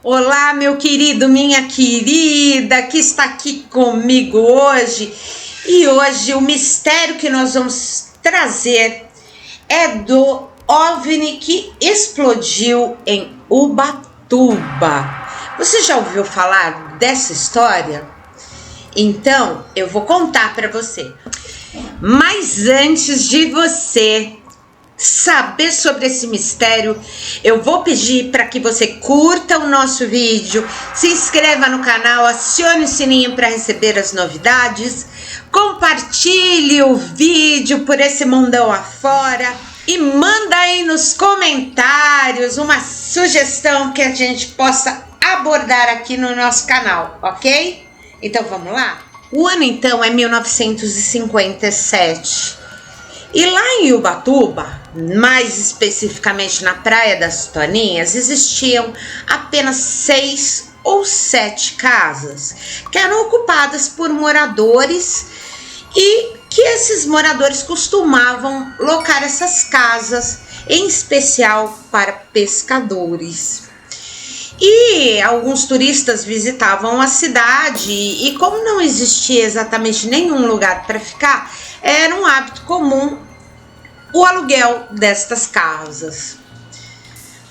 Olá, meu querido, minha querida, que está aqui comigo hoje. E hoje o mistério que nós vamos trazer é do OVNI que explodiu em Ubatuba. Você já ouviu falar dessa história? Então, eu vou contar para você. Mas antes de você saber sobre esse mistério, eu vou pedir para que você curta o nosso vídeo, se inscreva no canal, acione o sininho para receber as novidades, compartilhe o vídeo por esse mundão afora e manda aí nos comentários uma sugestão que a gente possa abordar aqui no nosso canal, ok? Então vamos lá? O ano então é 1957. E lá em Ubatuba, mais especificamente na Praia das Toninhas, existiam apenas 6 ou 7 casas que eram ocupadas por moradores e que esses moradores costumavam locar essas casas, em especial para pescadores. E alguns turistas visitavam a cidade e como não existia exatamente nenhum lugar para ficar, era um hábito comum o aluguel destas casas.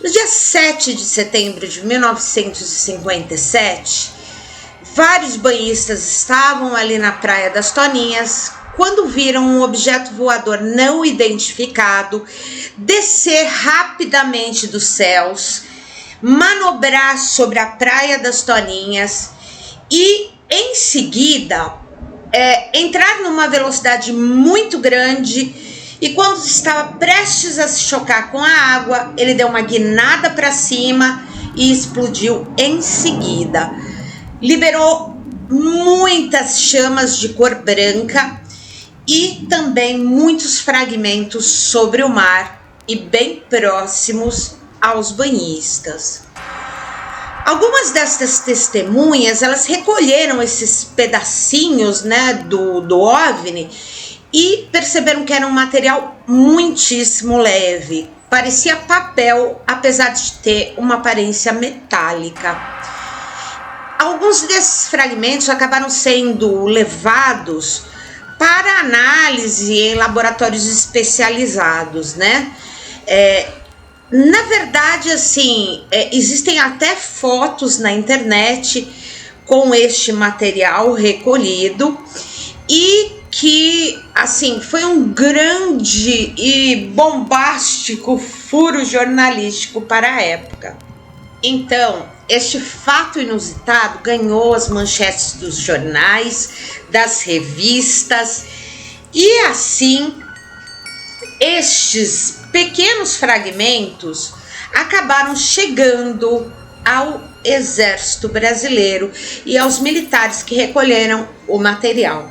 No dia 7 de setembro de 1957, vários banhistas estavam ali na Praia das Toninhas quando viram um objeto voador não identificado descer rapidamente dos céus, manobrar sobre a Praia das Toninhas e, em seguida, entrar numa velocidade muito grande. E quando estava prestes a se chocar com a água, ele deu uma guinada para cima e explodiu em seguida. Liberou muitas chamas de cor branca e também muitos fragmentos sobre o mar e bem próximos aos banhistas. Algumas destas testemunhas, elas recolheram esses pedacinhos, do OVNI e perceberam que era um material muitíssimo leve. Parecia papel, apesar de ter uma aparência metálica. Alguns desses fragmentos acabaram sendo levados para análise em laboratórios especializados, Na verdade, assim, existem até fotos na internet com este material recolhido e que, assim, foi um grande e bombástico furo jornalístico para a época. Então, este fato inusitado ganhou as manchetes dos jornais, das revistas, e assim, estes pequenos fragmentos acabaram chegando ao Exército Brasileiro e aos militares que recolheram o material.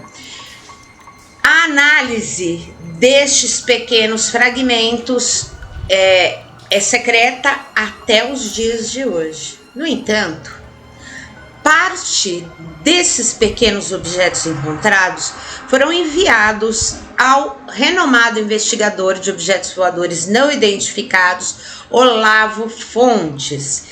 A análise destes pequenos fragmentos é secreta até os dias de hoje. No entanto, parte desses pequenos objetos encontrados foram enviados ao renomado investigador de objetos voadores não identificados, Olavo Fontes.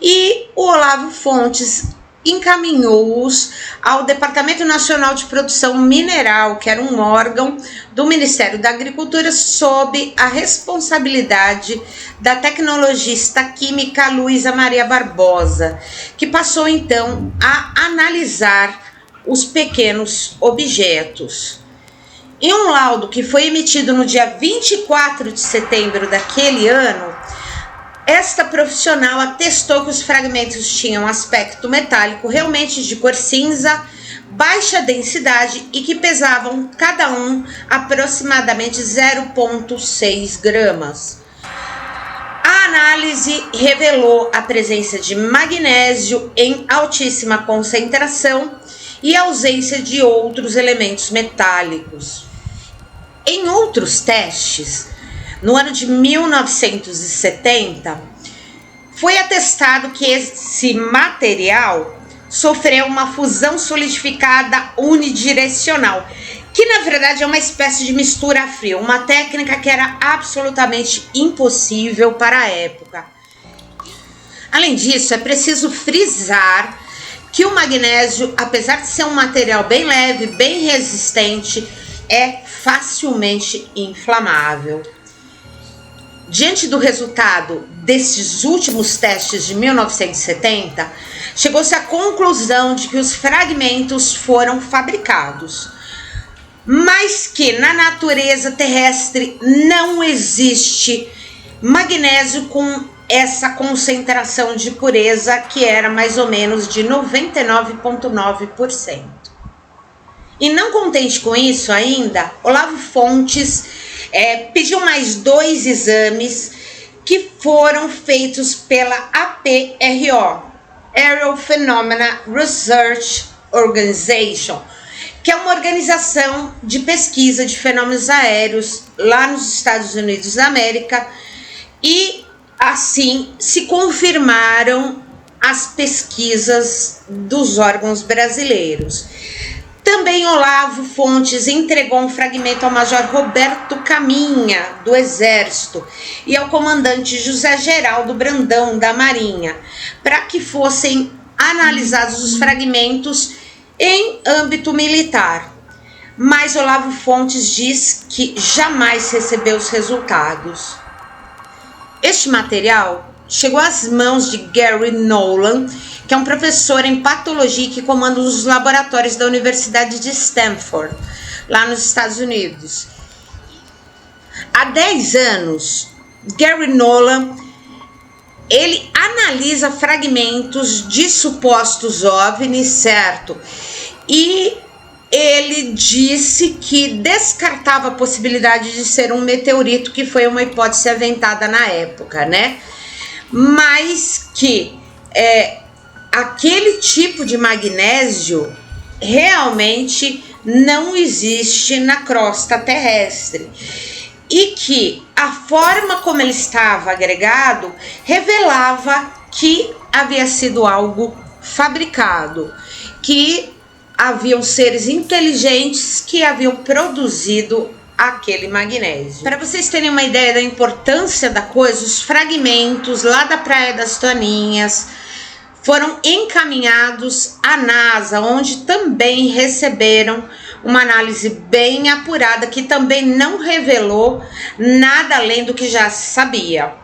E o Olavo Fontes encaminhou-os ao Departamento Nacional de Produção Mineral, que era um órgão do Ministério da Agricultura sob a responsabilidade da tecnologista química Luísa Maria Barbosa, que passou então a analisar os pequenos objetos. Em um laudo que foi emitido no dia 24 de setembro daquele ano, esta profissional atestou que os fragmentos tinham aspecto metálico realmente de cor cinza, baixa densidade e que pesavam cada um aproximadamente 0,6 gramas. A análise revelou a presença de magnésio em altíssima concentração e ausência de outros elementos metálicos. Em outros testes, no ano de 1970, foi atestado que esse material sofreu uma fusão solidificada unidirecional, que na verdade é uma espécie de mistura a frio, uma técnica que era absolutamente impossível para a época. Além disso, é preciso frisar que o magnésio, apesar de ser um material bem leve, bem resistente, é facilmente inflamável. Diante do resultado desses últimos testes de 1970, chegou-se à conclusão de que os fragmentos foram fabricados, mas que na natureza terrestre não existe magnésio com essa concentração de pureza, que era mais ou menos de 99,9%. E não contente com isso ainda, Olavo Fontes pediu mais 2 exames que foram feitos pela APRO, Aerial Phenomena Research Organization, que é uma organização de pesquisa de fenômenos aéreos lá nos Estados Unidos da América, e assim se confirmaram as pesquisas dos órgãos brasileiros. Também Olavo Fontes entregou um fragmento ao Major Roberto Caminha, do Exército, e ao comandante José Geraldo Brandão, da Marinha, para que fossem analisados os fragmentos em âmbito militar. Mas Olavo Fontes diz que jamais recebeu os resultados. Este material chegou às mãos de Gary Nolan, que é um professor em patologia que comanda os laboratórios da Universidade de Stanford, lá nos Estados Unidos. Há 10 anos, Gary Nolan, ele analisa fragmentos de supostos OVNIs, certo? E ele disse que descartava a possibilidade de ser um meteorito, que foi uma hipótese aventada na época, né? Mas que aquele tipo de magnésio realmente não existe na crosta terrestre, e que a forma como ele estava agregado revelava que havia sido algo fabricado, que haviam seres inteligentes que haviam produzido aquele magnésio. Para vocês terem uma ideia da importância da coisa, os fragmentos lá da Praia das Toninhas foram encaminhados à NASA, onde também receberam uma análise bem apurada, que também não revelou nada além do que já se sabia.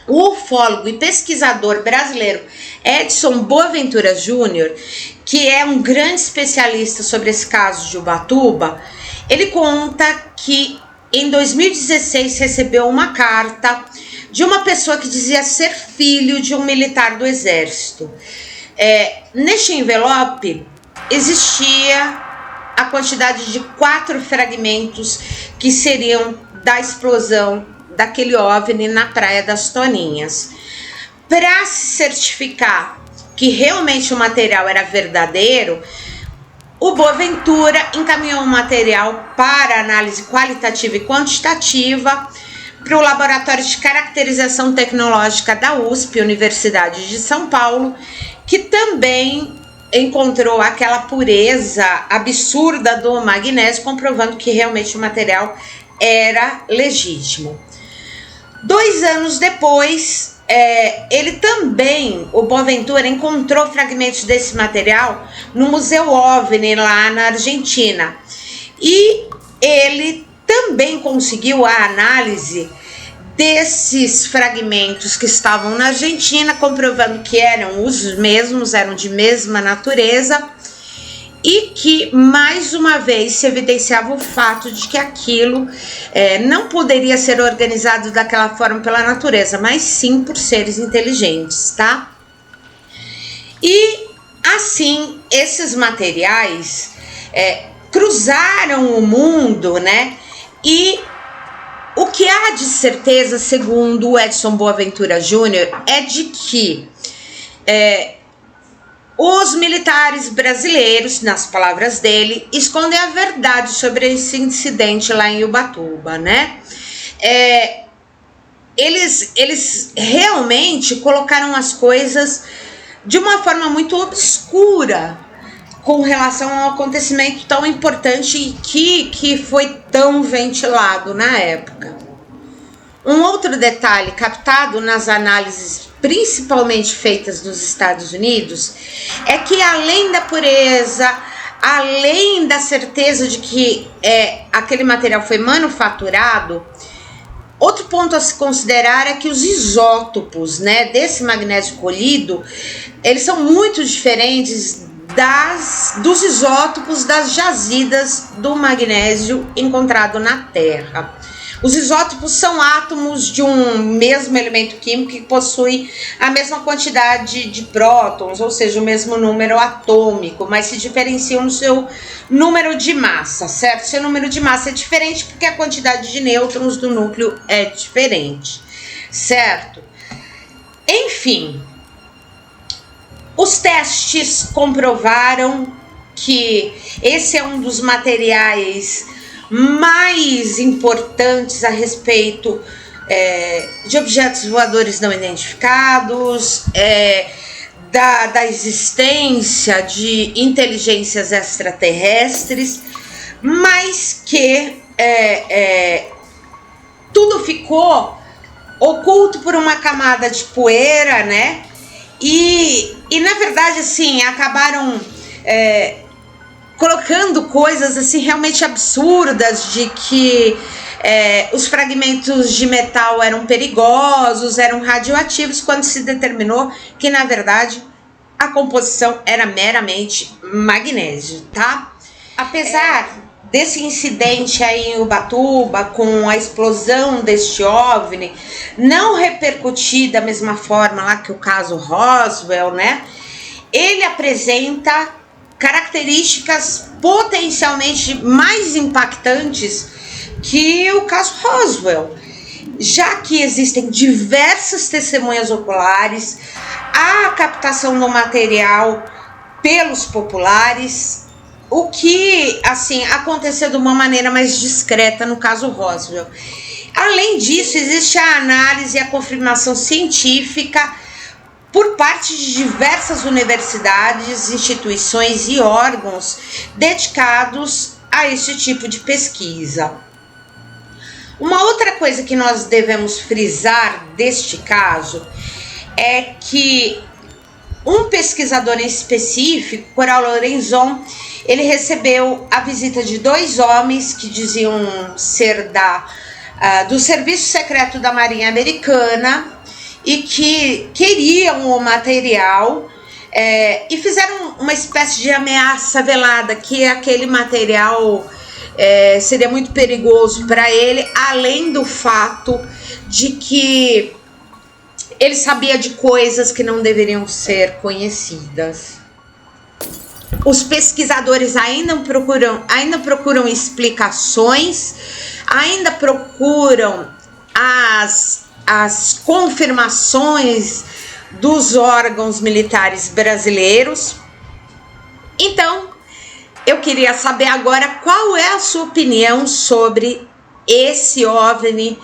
O ufólogo e pesquisador brasileiro Edson Boaventura Júnior, que é um grande especialista sobre esse caso de Ubatuba, ele conta que em 2016 recebeu uma carta de uma pessoa que dizia ser filho de um militar do Exército. Neste envelope existia a quantidade de 4 fragmentos que seriam da explosão daquele OVNI na Praia das Toninhas. Para se certificar que realmente o material era verdadeiro, o Boaventura encaminhou o material para análise qualitativa e quantitativa para o Laboratório de Caracterização Tecnológica da USP, Universidade de São Paulo, que também encontrou aquela pureza absurda do magnésio, comprovando que realmente o material era legítimo. 2 anos depois, ele também, o Boaventura, encontrou fragmentos desse material no Museu OVNI, lá na Argentina. E ele também conseguiu a análise desses fragmentos que estavam na Argentina, comprovando que eram os mesmos, eram de mesma natureza, e que mais uma vez se evidenciava o fato de que aquilo não poderia ser organizado daquela forma pela natureza, mas sim por seres inteligentes, tá? E assim, esses materiais cruzaram o mundo, né? E o que há de certeza, segundo o Edson Boaventura Júnior, é de que os militares brasileiros, nas palavras dele, escondem a verdade sobre esse incidente lá em Ubatuba, né? Eles realmente colocaram as coisas de uma forma muito obscura com relação a um acontecimento tão importante e que foi tão ventilado na época. Um outro detalhe captado nas análises principalmente feitas nos Estados Unidos é que, além da pureza, além da certeza de que aquele material foi manufaturado, outro ponto a se considerar é que os isótopos, né, desse magnésio colhido, eles são muito diferentes dos isótopos das jazidas do magnésio encontrado na Terra. Os isótopos são átomos de um mesmo elemento químico que possui a mesma quantidade de prótons, ou seja, o mesmo número atômico, mas se diferenciam no seu número de massa, certo? Seu número de massa é diferente porque a quantidade de nêutrons do núcleo é diferente, certo? Enfim, os testes comprovaram que esse é um dos materiais mais importantes a respeito de objetos voadores não identificados, da existência de inteligências extraterrestres, mas que tudo ficou oculto por uma camada de poeira, né? E na verdade, assim, acabaram colocando coisas assim realmente absurdas de que os fragmentos de metal eram perigosos, eram radioativos, quando se determinou que, na verdade, a composição era meramente magnésio, tá? Apesar desse incidente aí em Ubatuba, com a explosão deste OVNI, não repercutir da mesma forma lá que o caso Roswell, né? Ele apresenta características potencialmente mais impactantes que o caso Roswell, já que existem diversas testemunhas oculares, a captação do material pelos populares, o que, assim, aconteceu de uma maneira mais discreta no caso Roswell. Além disso, existe a análise e a confirmação científica por parte de diversas universidades, instituições e órgãos dedicados a esse tipo de pesquisa. Uma outra coisa que nós devemos frisar deste caso é que um pesquisador em específico, Coral Lorenzon, ele recebeu a visita de 2 homens que diziam ser do Serviço Secreto da Marinha Americana e que queriam o material e fizeram uma espécie de ameaça velada que aquele material seria muito perigoso para ele, além do fato de que ele sabia de coisas que não deveriam ser conhecidas. Os pesquisadores ainda procuram explicações, ainda procuram as confirmações dos órgãos militares brasileiros. Então, eu queria saber agora qual é a sua opinião sobre esse OVNI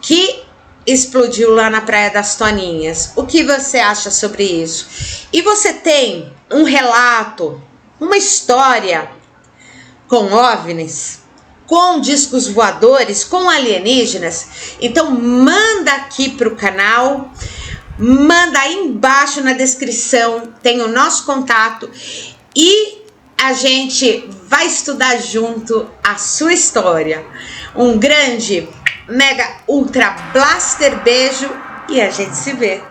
que explodiu lá na Praia das Toninhas. O que você acha sobre isso? E você tem um relato, uma história com OVNIs, com discos voadores, com alienígenas? Então manda aqui para o canal, manda aí embaixo na descrição, tem o nosso contato e a gente vai estudar junto a sua história. Um grande, mega, ultra blaster beijo e a gente se vê.